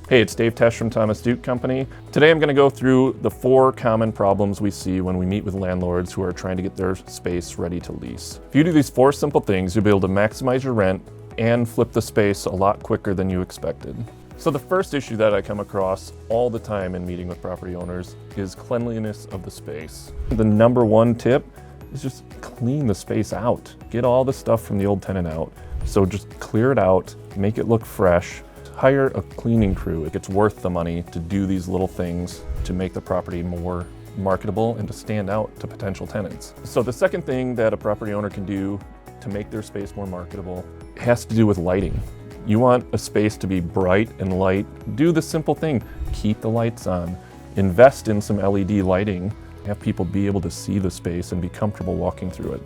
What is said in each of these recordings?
Hey, it's Tesch from Thomas Duke Company. Today I'm going to go through the 4 common problems we see when we meet with landlords who are trying to get their space ready to lease. If you do these 4 simple things, you'll be able to maximize your rent and flip the space a lot quicker than you expected. So the first issue that I come across all the time in meeting with property owners is cleanliness of the space. The number 1 tip is just clean the space out. Get all the stuff from the old tenant out. So just clear it out, make it look fresh. Hire a cleaning crew. It's worth the money to do these little things to make the property more marketable and to stand out to potential tenants. So the second thing that a property owner can do to make their space more marketable has to do with lighting. You want a space to be bright and light. Do the simple thing, keep the lights on. Invest in some LED lighting. Have people be able to see the space and be comfortable walking through it.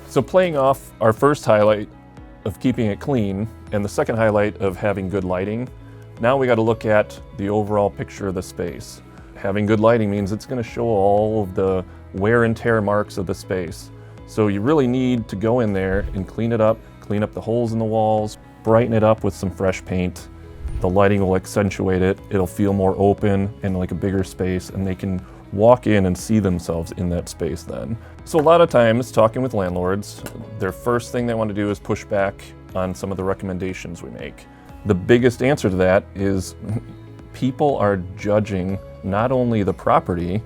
So playing off our first highlight of keeping it clean and the second highlight of having good lighting, now we got to look at the overall picture of the space. Having good lighting means it's going to show all of the wear and tear marks of the space. So you really need to go in there and clean it up, clean up the holes in the walls, brighten it up with some fresh paint. The lighting will accentuate it. It'll feel more open and like a bigger space, and they can walk in and see themselves in that space then. So a lot of times talking with landlords, their first thing they want to do is push back on some of the recommendations we make. The biggest answer to that is people are judging not only the property,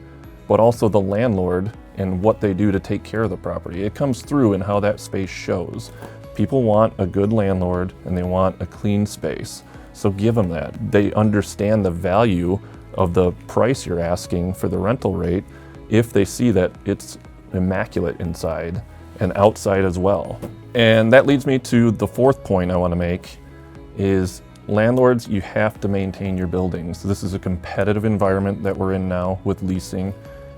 but also the landlord and what they do to take care of the property. It comes through in how that space shows. People want a good landlord and they want a clean space. So give them that. They understand the value of the price you're asking for the rental rate if they see that it's immaculate inside and outside as well. And that leads me to the 4th point I want to make is landlords, you have to maintain your buildings. This is a competitive environment that we're in now with leasing.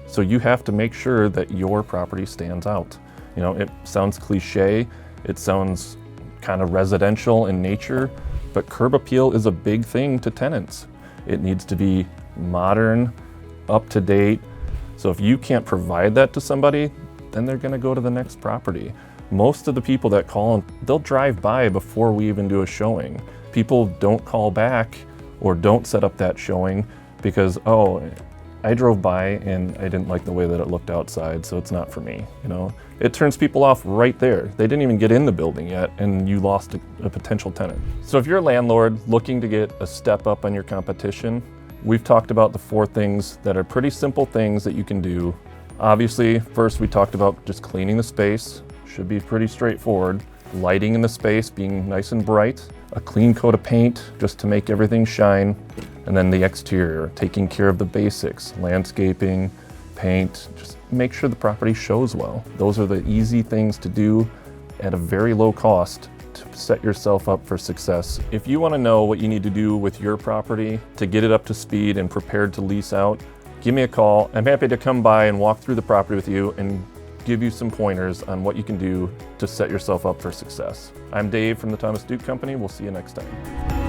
So you have to make sure that your property stands out. You know, it sounds cliche, it sounds kind of residential in nature, but curb appeal is a big thing to tenants. It needs to be modern, up to date. So if you can't provide that to somebody, then they're going to go to the next property. Most of the people that call, they'll drive by before we even do a showing. People don't call back or don't set up that showing because, oh, I drove by and I didn't like the way that it looked outside, so it's not for me. You know, it turns people off right there. They didn't even get in the building yet and you lost a potential tenant. So if you're a landlord looking to get a step up on your competition, we've talked about the 4 things that are pretty simple things that you can do. Obviously, first we talked about just cleaning the space. Should be pretty straightforward. Lighting in the space being nice and bright. A clean coat of paint just to make everything shine. And then the exterior, taking care of the basics. Landscaping, paint, just make sure the property shows well. Those are the easy things to do at a very low cost to set yourself up for success. If you want to know what you need to do with your property to get it up to speed and prepared to lease out, give me a call. I'm happy to come by and walk through the property with you and give you some pointers on what you can do to set yourself up for success. I'm Dave from the Thomas Duke Company. We'll see you next time.